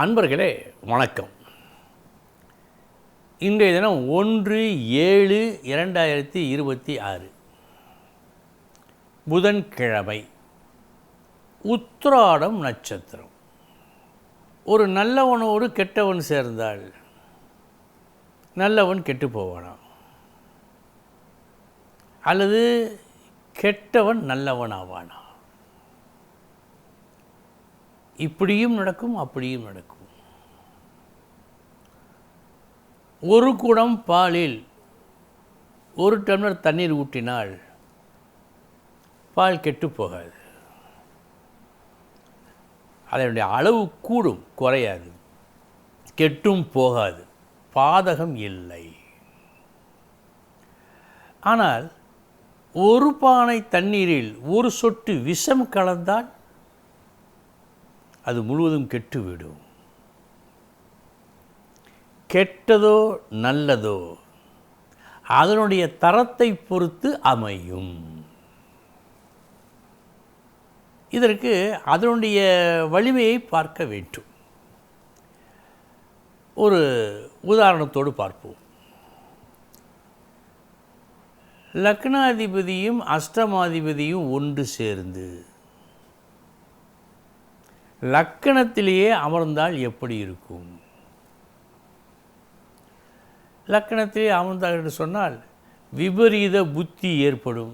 அன்பர்களே வணக்கம். இன்றைய தினம் 1/7/2026 புதன்கிழமை, உத்திராடம் நட்சத்திரம். ஒரு நல்லவனோடு கெட்டவன் சேர்ந்தால் நல்லவன் கெட்டு போவானா, அல்லது கெட்டவன் நல்லவன் ஆவானா? இப்படியும் நடக்கும், அப்படியும் நடக்கும். ஒரு குடம் பாலில் 1 டம்ளர் தண்ணீர் ஊற்றினால் பால் கெட்டு போகாது. அதனுடைய அளவு கூடும், குறையாது. கெட்டும் போகாது, பாதகம் இல்லை. ஆனால் ஒரு பானை தண்ணீரில் ஒரு சொட்டு விஷம் கலந்தால் அது முழுவதும் கெட்டுவிடும். கெட்டதோ நல்லதோ அதனுடைய தரத்தை பொறுத்து அமையும். இதற்கு அதனுடைய வலிமையை பார்க்க வேண்டும். ஒரு உதாரணத்தோடு பார்ப்போம். லக்னாதிபதியும் அஷ்டமாதிபதியும் ஒன்று சேர்ந்து லக்கணத்திலேயே அமர்ந்தால் எப்படி இருக்கும்? லக்கணத்திலே அமர்ந்தால் என்று சொன்னால் விபரீத புத்தி ஏற்படும்,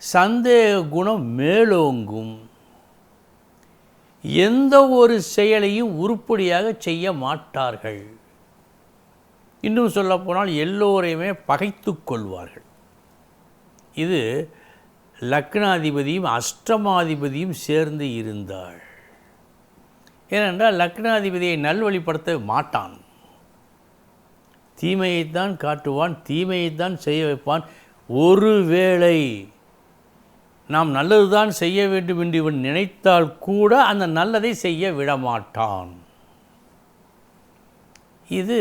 சந்தேக குணம் மேலோங்கும், எந்த ஒரு செயலையும் உருப்படியாக செய்ய மாட்டார்கள். இன்னும் சொல்லப்போனால் எல்லோரையுமே பகைத்து கொள்வார்கள். இது லக்னாதிபதியும் அஷ்டமாதிபதியும் சேர்ந்து இருந்தாள். ஏனென்றால் லக்னாதிபதியை நல்வழிப்படுத்த மாட்டான், தீமையைத்தான் காட்டுவான், தீமையைத்தான் செய்ய வைப்பான். ஒருவேளை நாம் நல்லதுதான் செய்ய வேண்டும் என்று இவன் நினைத்தால் கூட அந்த நல்லதை செய்ய விடமாட்டான். இது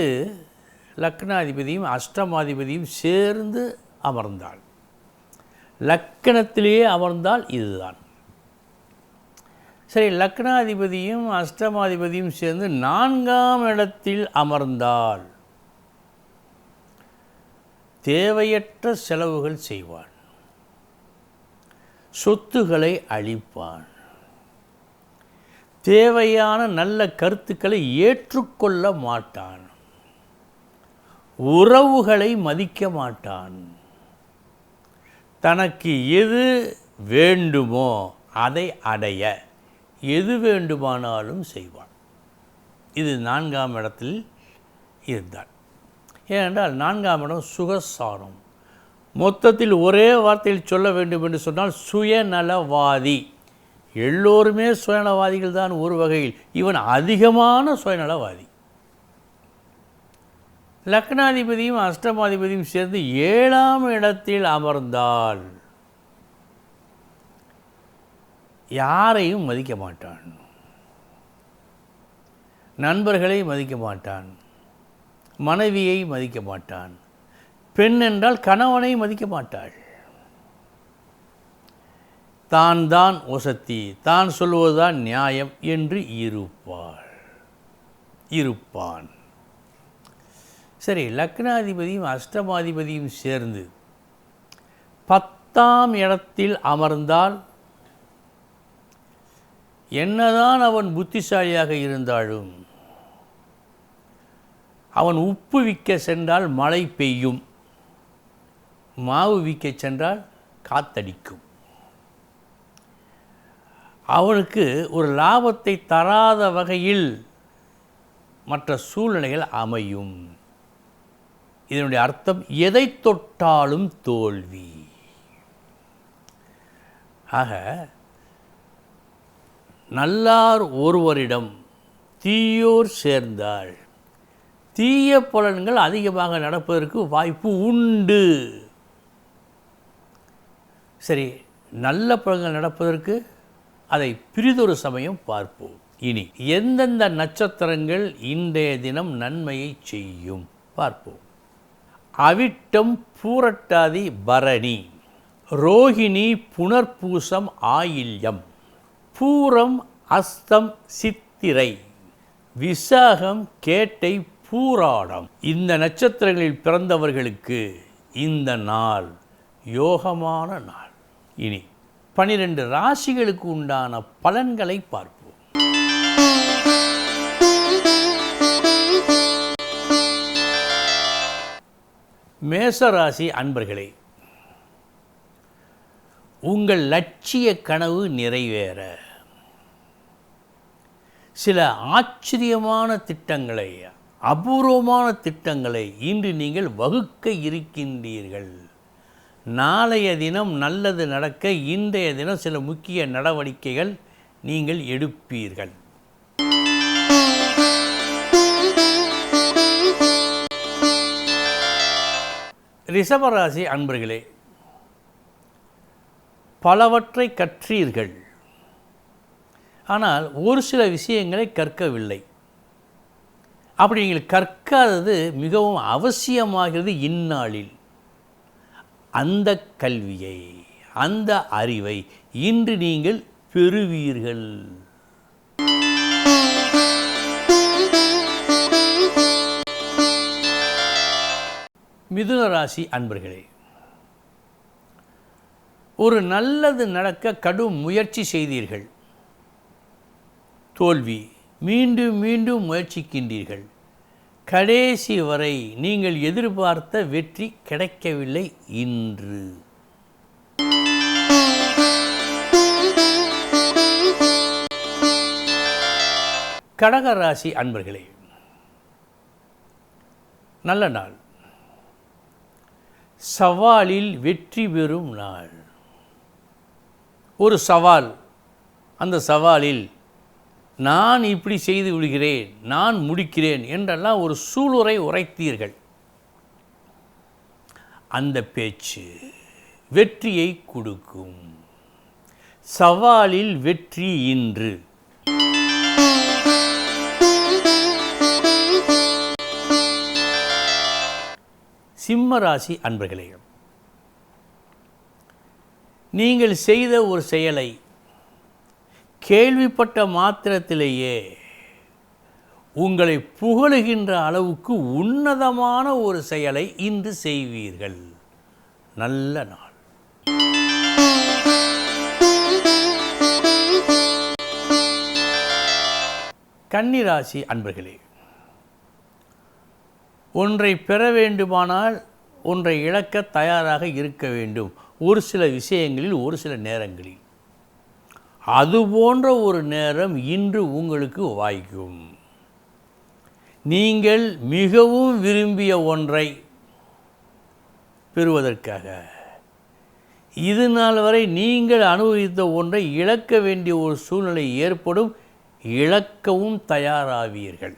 லக்னாதிபதியும் அஷ்டமாதிபதியும் சேர்ந்து அமர்ந்தாள். லக்கணத்திலேயே அமர்ந்தால் இதுதான் சரி. லக்னாதிபதியும் அஷ்டமாதிபதியும் சேர்ந்து 4ஆம் இடத்தில் அமர்ந்தால் தேவையற்ற செலவுகள் செய்வான், சொத்துக்களை அழிப்பான், தேவையான நல்ல கருத்துக்களை ஏற்றுக்கொள்ள மாட்டான், உறவுகளை மதிக்க மாட்டான், தனக்கு எது வேண்டுமோ அதை அடைய எது வேண்டுமானாலும் செய்வான். இது 4ஆம் இடத்தில் இருந்தால். ஏனென்றால் 4ஆம் இடம் சுகஸ்தானம். மொத்தத்தில் ஒரே வார்த்தையில் சொல்ல வேண்டும் என்று சொன்னால் சுயநலவாதி. எல்லோருமே சுயநலவாதிகள் தான் ஒரு வகையில், இவன் அதிகமான சுயநலவாதி. லக்னாதிபதியும் அஷ்டமாதிபதியும் சேர்ந்து 7ஆம் இடத்தில் அமர்ந்தால் யாரையும் மதிக்க மாட்டான், நண்பர்களை மதிக்க மாட்டான், மனைவியை மதிக்க மாட்டான், பெண் என்றால் கணவனை மதிக்க மாட்டாள். தான் தான் ஒசத்தி, தான் சொல்வதுதான் நியாயம் என்று இருப்பான். சரி, லக்னாதிபதியும் அஷ்டமாதிபதியும் சேர்ந்து 10ஆம் இடத்தில் அமர்ந்தால் என்னதான் அவன் புத்திசாலியாக இருந்தாலும் அவன் உப்பு விற்க சென்றால் மழை பெய்யும், மாவு விற்க சென்றால் காத்தடிக்கும். அவனுக்கு ஒரு லாபத்தை தராத வகையில் மற்ற சூழ்நிலைகள் அமையும். இதனுடைய அர்த்தம் எதை தொட்டாலும் தோல்வி. ஆக நல்லார் ஒருவரிடம் தீயோர் சேர்ந்தால் தீய பலன்கள் அதிகமாக நடப்பதற்கு வாய்ப்பு உண்டு. சரி, நல்ல பலன்கள் நடப்பதற்கு அதை பிறிதொரு சமயம் பார்ப்போம். இனி எந்தெந்த நட்சத்திரங்கள் இன்றைய தினம் நன்மையை செய்யும் பார்ப்போம். அவிட்டம், பூரட்டாதி, பரணி, ரோகிணி, புனர்பூசம், ஆயில்யம், பூரம், அஸ்தம், சித்திரை, சித்திரை, விசாகம், கேட்டை, பூராடம் இந்த நட்சத்திரங்களில் பிறந்தவர்களுக்கு இந்த நாள் யோகமான நாள். இனி 12 ராசிகளுக்கு உண்டான பலன்களை பார்ப்போம். மேசராசி அன்பர்களே, உங்கள் லட்சிய கனவு நிறைவேற சில ஆச்சரியமான திட்டங்களை, அபூர்வமான திட்டங்களை இன்று நீங்கள் வகுக்க இருக்கின்றீர்கள். நாளைய தினம் நல்லது நடக்க இன்றைய தினம் சில முக்கிய நடவடிக்கைகள் நீங்கள் எடுப்பீர்கள். ரிஷபராசி அன்பர்களே, பலவற்றை கற்றீர்கள், ஆனால் ஒரு சில விஷயங்களை கற்கவில்லை. அப்படி நீங்கள் கற்காதது மிகவும் அவசியமாகிறது இந்நாளில். அந்த கல்வியை, அந்த அறிவை இன்று நீங்கள் பெறுவீர்கள். மிதுன ராசி அன்பர்களே, ஒரு நல்லது நடக்க கடும் முயற்சி செய்தீர்கள், தோல்வி. மீண்டும் மீண்டும் முயற்சிக்கின்றீர்கள், கடைசி வரை நீங்கள் எதிர்பார்த்த வெற்றி கிடைக்கவில்லை. இன்று கடகராசி அன்பர்களே, நல்ல நாள், சவாலில் வெற்றி பெறும் நாள். ஒரு சவால், அந்த சவாலில் நான் இப்படி செய்து விடுகிறேன், நான் முடிக்கிறேன் என்றெல்லாம் ஒரு சூளுரை உரைத்தீர்கள். அந்த பேச்சு வெற்றியை கொடுக்கும். சவாலில் வெற்றி இன்று. சிம்மராசி அன்பர்களே, நீங்கள் செய்த ஒரு செயலை கேள்விப்பட்ட மாத்திரத்திலேயே உங்களை புகழுகின்ற அளவுக்கு உன்னதமான ஒரு செயலை இன்று செய்வீர்கள். நல்ல நாள். கன்னிராசி அன்பர்களே, ஒன்றை பெற வேண்டுமானால் ஒன்றை இழக்க தயாராக இருக்க வேண்டும். ஒரு சில விஷயங்களில், ஒரு சில நேரங்களில் அதுபோன்ற ஒரு நேரம் இன்று உங்களுக்கு வாய்க்கும். நீங்கள் மிகவும் விரும்பிய ஒன்றை பெறுவதற்காக, இது நாள் வரை நீங்கள் அனுபவித்த ஒன்றை இழக்க வேண்டிய ஒரு சூழ்நிலை ஏற்படும். இழக்கவும் தயாராவீர்கள்.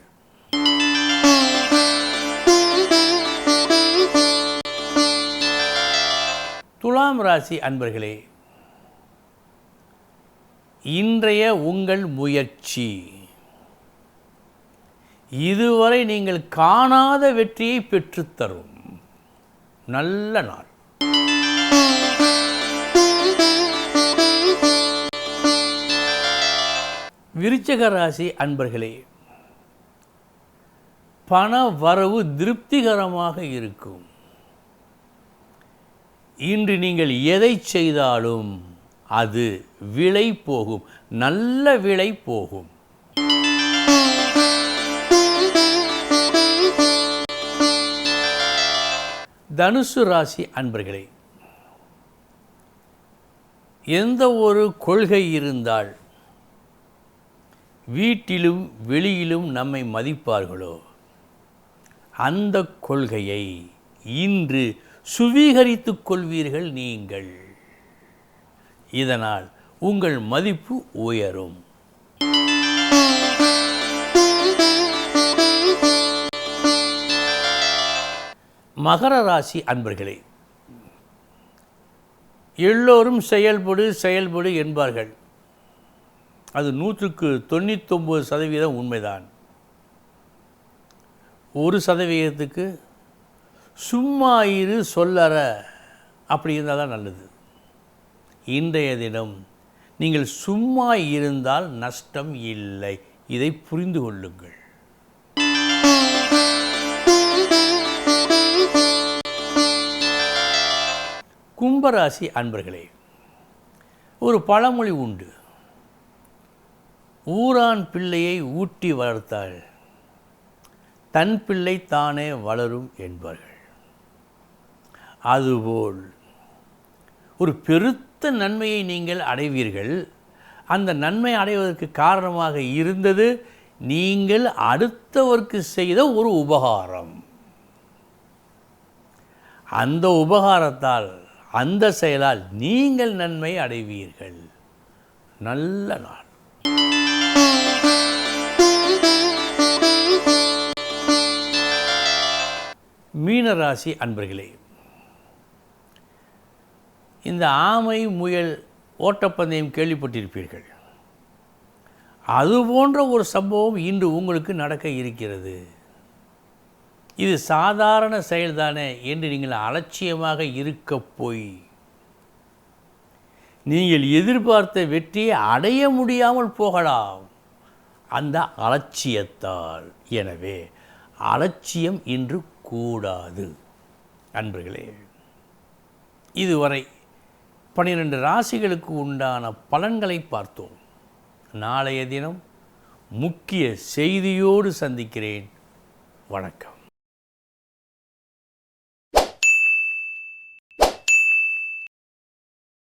துலாம் ராசி அன்பர்களே, இன்றைய உங்கள் முயற்சி இதுவரை நீங்கள் காணாத வெற்றியை பெற்றுத்தரும். நல்ல நாள். விருச்சிக ராசி அன்பர்களே, பண வரவு திருப்திகரமாக இருக்கும். இன்று நீங்கள் எதை செய்தாலும் அது விலை போகும், நல்ல விலை போகும். தனுசு ராசி அன்பர்களே, எந்த ஒரு கொள்கை இருந்தால் வீட்டிலும் வெளியிலும் நம்மை மதிப்பார்களோ அந்த கொள்கையை இன்று சுவீகரித்துக் கொள்வீர்கள் நீங்கள். இதனால் உங்கள் மதிப்பு உயரும். மகர ராசி அன்பர்களே, எல்லோரும் செயல்படு என்பார்கள். அது 100% உண்மைதான். 1% சும்மா இரு சொல்லற அப்படி இருந்தால் தான் நல்லது. இன்றைய தினம் நீங்கள் சும்மா இருந்தால் நஷ்டம் இல்லை. இதை புரிந்து கொள்ளுங்கள். கும்பராசி அன்பர்களே, ஒரு பழமொழி உண்டு. ஊரான் பிள்ளையை ஊட்டி வளர்த்தாள், தன் பிள்ளை தானே வளரும் என்பார்கள். அதுபோல் ஒரு பெருத்த நன்மையை நீங்கள் அடைவீர்கள். அந்த நன்மை அடைவதற்கு காரணமாக இருந்தது நீங்கள் அடுத்தவருக்கு செய்த ஒரு உபகாரம். அந்த உபகாரத்தால், அந்த செயலால் நீங்கள் நன்மை அடைவீர்கள். நல்ல நாள். மீனராசி அன்பர்களே, இந்த ஆமை முயல் ஓட்டப்பந்தயம் கேள்விப்பட்டிருப்பீர்கள். அதுபோன்ற ஒரு சம்பவம் இன்று உங்களுக்கு நடக்க இருக்கிறது. இது சாதாரண செயல்தானே என்று நீங்கள் அலட்சியமாக இருக்க போய் நீங்கள் எதிர்பார்த்த வெற்றியை அடைய முடியாமல் போகலாம் அந்த அலட்சியத்தால். எனவே அலட்சியம் இன்று கூடாது. அன்பர்களே, இதுவரை 12 ராசிகளுக்கு உண்டான பலன்களை பார்த்தோம். நாளைய தினம் முக்கிய செய்தியோடு சந்திக்கிறேன். வணக்கம்.